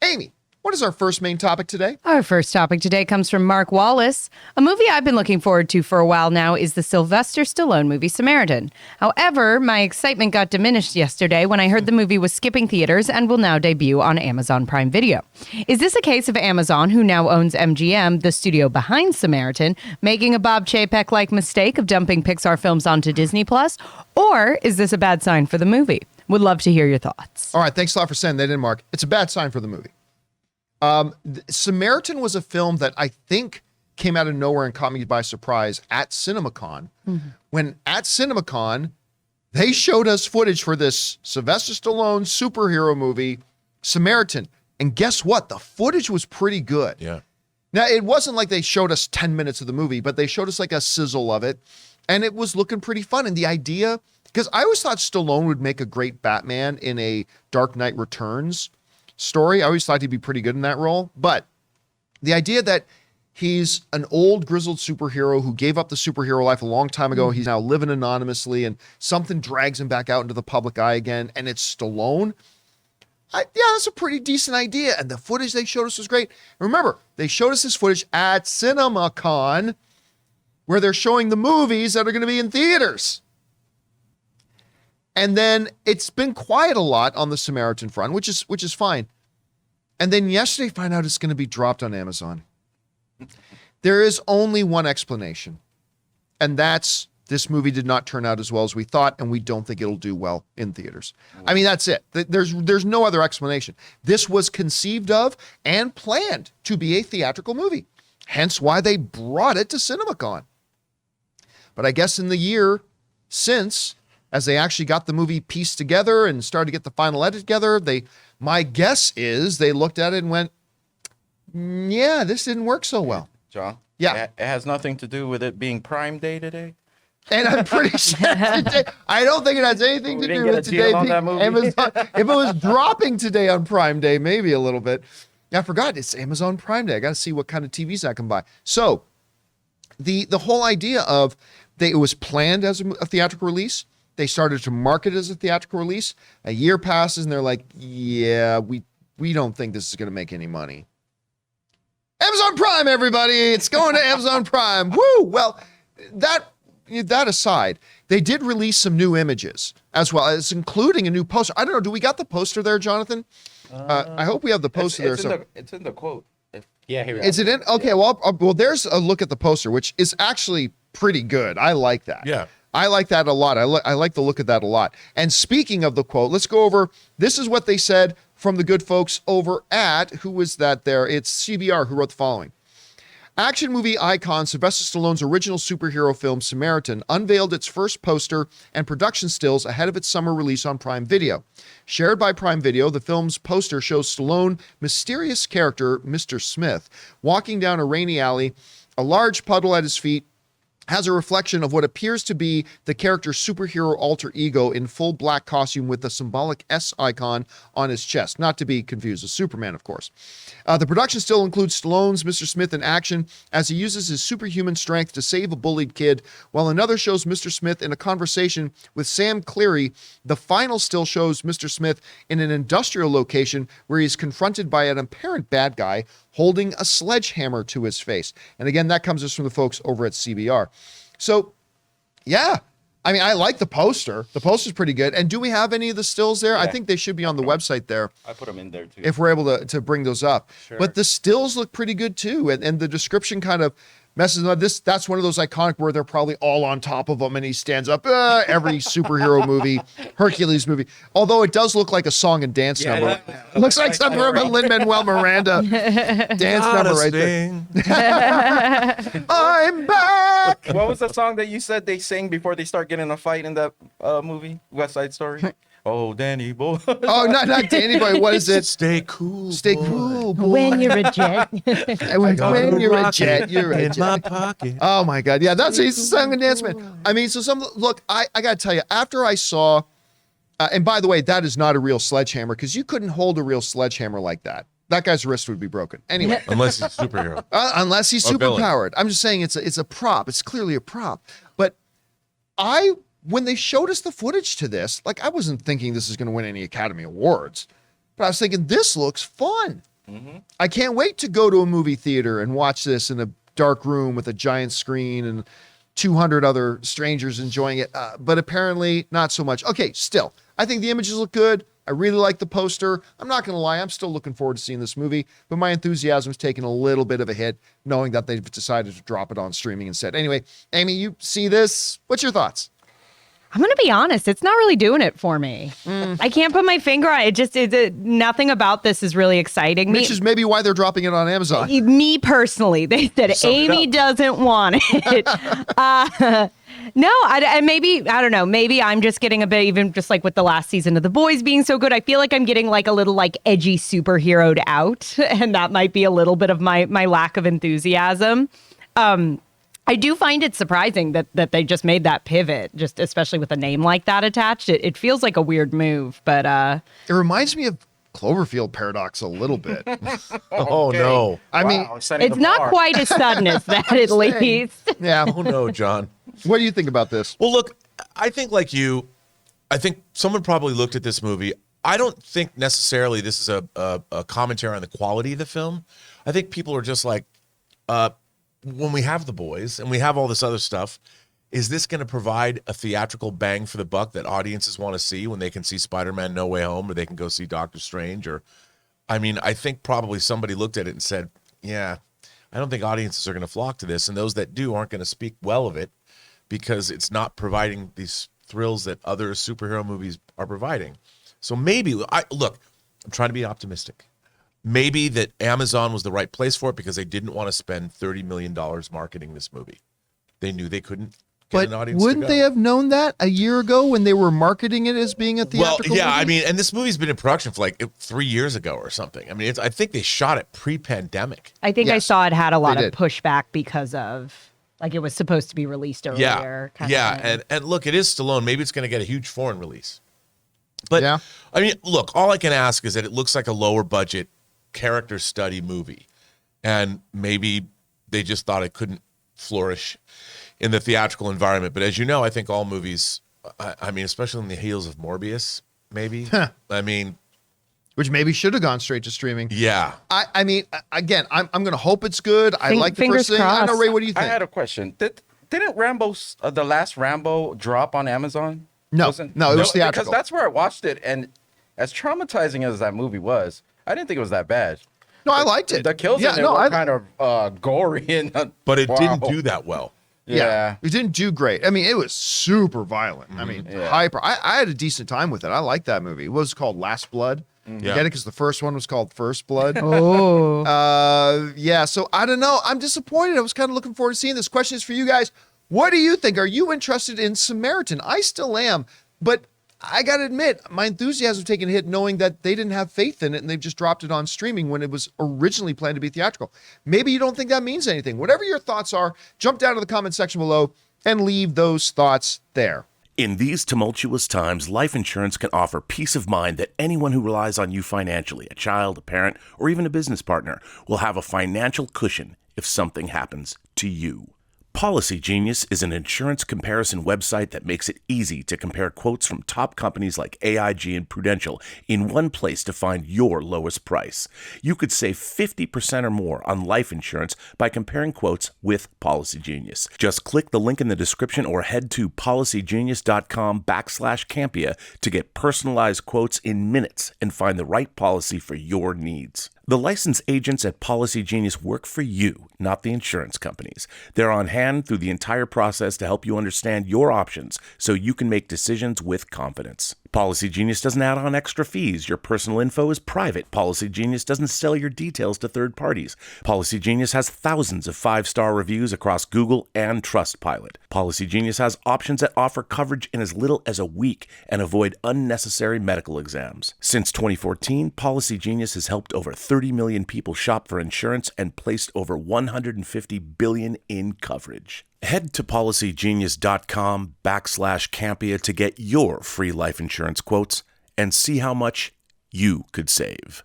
Amy, what is our first main topic today? Our first topic today comes from Mark Wallace. A movie I've been looking forward to for a while now is the Sylvester Stallone movie Samaritan. However, my excitement got diminished yesterday when I heard the movie was skipping theaters and will now debut on Amazon Prime Video. Is this a case of Amazon, who now owns MGM, the studio behind Samaritan, making a Bob Chapek-like mistake of dumping Pixar films onto Disney+? Or is this a bad sign for the movie? Would love to hear your thoughts. All right, thanks a lot for sending that in, Mark. It's a bad sign for the movie. Samaritan was a film that I think came out of nowhere and caught me by surprise at CinemaCon. When at CinemaCon, they showed us footage for this Sylvester Stallone superhero movie, Samaritan. And guess what? The footage was pretty good. Yeah. Now, it wasn't like they showed us 10 minutes of the movie, but they showed us like a sizzle of it. And it was looking pretty fun. And the idea, because I always thought Stallone would make a great Batman in a Dark Knight Returns story. I always thought he'd be pretty good in that role. But the idea that he's an old grizzled superhero who gave up the superhero life a long time ago. He's now living anonymously and something drags him back out into the public eye again. And it's Stallone. Yeah, that's a pretty decent idea. And the footage they showed us was great. Remember, they showed us this footage at CinemaCon where they're showing the movies that are going to be in theaters. And then it's been quiet a lot on the Samaritan front, which is fine. And then yesterday, find out it's going to be dropped on Amazon. There is only one explanation, and that's this movie did not turn out as well as we thought, and we don't think it'll do well in theaters. I mean, that's it. There's no other explanation. This was conceived of and planned to be a theatrical movie, hence why they brought it to CinemaCon. But I guess in the year since, as they actually got the movie pieced together and started to get the final edit together, my guess is they looked at it and went, yeah, this didn't work so well. John? Yeah. It has nothing to do with it being Prime Day today? And I'm pretty sure today, I don't think it has anything to do with today being Amazon. If it was dropping today on Prime Day, maybe a little bit. I forgot it's Amazon Prime Day. I got to see what kind of TVs I can buy. So the whole idea of it was planned as a theatrical release. They started to market it as a theatrical release. A year passes and they're like, yeah, we don't think this is going to make any money. Amazon Prime, everybody. It's going to Amazon Prime. Woo! Well, that aside, they did release some new images as well as including a new poster. I don't know. Do we got the poster there, Jonathan? I hope we have the poster there. It's in the quote. Yeah, here we go. Is it in? Okay, well, there's a look at the poster, which is actually pretty good. I like that. Yeah. I like that a lot. I like the look of that a lot. And speaking of the quote, let's go over, this is what they said from the good folks over at, who was that there? It's CBR who wrote the following. Action movie icon Sylvester Stallone's original superhero film Samaritan unveiled its first poster and production stills ahead of its summer release on Prime Video. Shared by Prime Video, the film's poster shows Stallone, mysterious character Mr. Smith, walking down a rainy alley, a large puddle at his feet, has a reflection of what appears to be the character's superhero alter ego in full black costume with a symbolic S icon on his chest, not to be confused with Superman, of course. The production still includes Stallone's Mr. Smith in action as he uses his superhuman strength to save a bullied kid, while another shows Mr. Smith in a conversation with Sam Cleary. The final still shows Mr. Smith in an industrial location where he's confronted by an apparent bad guy holding a sledgehammer to his face. And again, that comes just from the folks over at CBR. So, yeah, I mean, I like the poster. The poster's pretty good. And do we have any of the stills there? Yeah. I think they should be on the website there. I put them in there too. If we're able to bring those up. Sure. But the stills look pretty good too. And the description kind of messes up. That's one of those iconic where they're probably all on top of him and he stands up. Every superhero movie, Hercules movie. Although it does look like a song and dance number. It looks like something from a Lin-Manuel Miranda dance number right there. I'm back. What was the song that you said they sing before they start getting in a fight in that movie, West Side Story? Oh, Danny boy. Oh, not Danny boy. What is it? Stay cool. Stay boy. cool, boy. When you're a jet. when you're a jet, you're a in jet. my pocket. Oh my God. Yeah, that's he's a song and dance man. I mean, look, I gotta tell you, after I saw, and by the way, that is not a real sledgehammer because you couldn't hold a real sledgehammer like that. That guy's wrist would be broken. Anyway. Unless he's a superhero. Unless he's superpowered. I'm just saying it's a prop. It's clearly a prop. But when they showed us the footage to this, like I wasn't thinking this is going to win any Academy Awards, but I was thinking this looks fun. I can't wait to go to a movie theater and watch this in a dark room with a giant screen and 200 other strangers enjoying it. But apparently not so much. Okay, still, I think the images look good. I really like the poster. I'm not going to lie. I'm still looking forward to seeing this movie, but my enthusiasm's taken a little bit of a hit knowing that they've decided to drop it on streaming instead. Anyway, Amy, you see this. What's your thoughts? I'm going to be honest. It's not really doing it for me. I can't put my finger on it. Nothing about this is really exciting me. Which is maybe why they're dropping it on Amazon. Me personally, they said Amy doesn't want it. No, maybe, I don't know. Maybe I'm just getting a bit, even just like with the last season of The Boys being so good, I feel like I'm getting like a little like edgy superheroed out. And that might be a little bit of my lack of enthusiasm. I do find it surprising that they just made that pivot, just especially with a name like that attached. It feels like a weird move, but It reminds me of Cloverfield Paradox a little bit. Oh, no. I mean, setting it's the not bar. quite as sudden as that, at least. yeah. Oh, no, John. What do you think about this? Well, look, I think like you, I think someone probably looked at this movie. I don't think necessarily this is a commentary on the quality of the film. I think people are just like, when we have The Boys and we have all this other stuff, is this going to provide a theatrical bang for the buck that audiences want to see when they can see Spider-Man No Way Home or they can go see Doctor Strange? Or, I mean, I think probably somebody looked at it and said, yeah, I don't think audiences are going to flock to this. And those that do aren't going to speak well of it because it's not providing these thrills that other superhero movies are providing. So maybe, look, I'm trying to be optimistic. Maybe that Amazon was the right place for it because they didn't want to spend $30 million marketing this movie. They knew they couldn't get But an audience to wouldn't go. they have known that a year ago when they were marketing it as being a theatrical Well, yeah, movie? I mean, and this movie's been in production for like 3 years ago or something. I mean, I think they shot it pre-pandemic. I think I Yes, saw it had a lot they of did. pushback because of, like, it was supposed to be released earlier. kind of thing. And look, it is Stallone. Maybe it's going to get a huge foreign release. But, Yeah. I mean, look, all I can ask is that it looks like a lower budget character study movie. And maybe they just thought it couldn't flourish in the theatrical environment. But as you know, I think all movies, I mean, especially in the heels of Morbius, maybe. I mean, Which maybe should have gone straight to streaming. yeah. I mean, again, I'm going to hope it's good. I like the Fingers first thing. I don't know, crossed. Ray, what do you I think? had a question. Didn't Rambo, the last Rambo, drop on Amazon? No, Wasn't- no, it was theatrical. Because that's where I watched it, and as traumatizing as that movie was, I didn't think it was that bad. No, I liked it. The kills in it were kind of gory and But it didn't wow. do that well. Yeah. It didn't do great. I mean, it was super violent. I mean, Yeah. hyper. I had a decent time with it. I liked that movie. It was called Last Blood. Yeah. Get it? Because the first one was called First Blood. Oh. Yeah, so I don't know. I'm disappointed. I was kind of looking forward to seeing this. Question is for you guys. What do you think? Are you interested in Samaritan? I still am, but I got to admit, my enthusiasm taken a hit knowing that they didn't have faith in it and they've just dropped it on streaming when it was originally planned to be theatrical. Maybe you don't think that means anything. Whatever your thoughts are, jump down to the comment section below and leave those thoughts there. In these tumultuous times, life insurance can offer peace of mind that anyone who relies on you financially, a child, a parent, or even a business partner, will have a financial cushion if something happens to you. Policy Genius is an insurance comparison website that makes it easy to compare quotes from top companies like AIG and Prudential in one place to find your lowest price. You could save 50% or more on life insurance by comparing quotes with Policy Genius. Just click the link in the description or head to policygenius.com/Campea to get personalized quotes in minutes and find the right policy for your needs. The licensed agents at Policy Genius work for you, not the insurance companies. They're on hand through the entire process to help you understand your options so you can make decisions with confidence. Policy Genius doesn't add on extra fees. Your personal info is private. Policy Genius doesn't sell your details to third parties. Policy Genius has thousands of 5-star reviews across Google and Trustpilot. Policy Genius has options that offer coverage in as little as a week and avoid unnecessary medical exams. Since 2014, Policy Genius has helped over 30 million people shop for insurance and placed over $150 billion in coverage. Head to policygenius.com/Campea to get your free life insurance quotes and see how much you could save.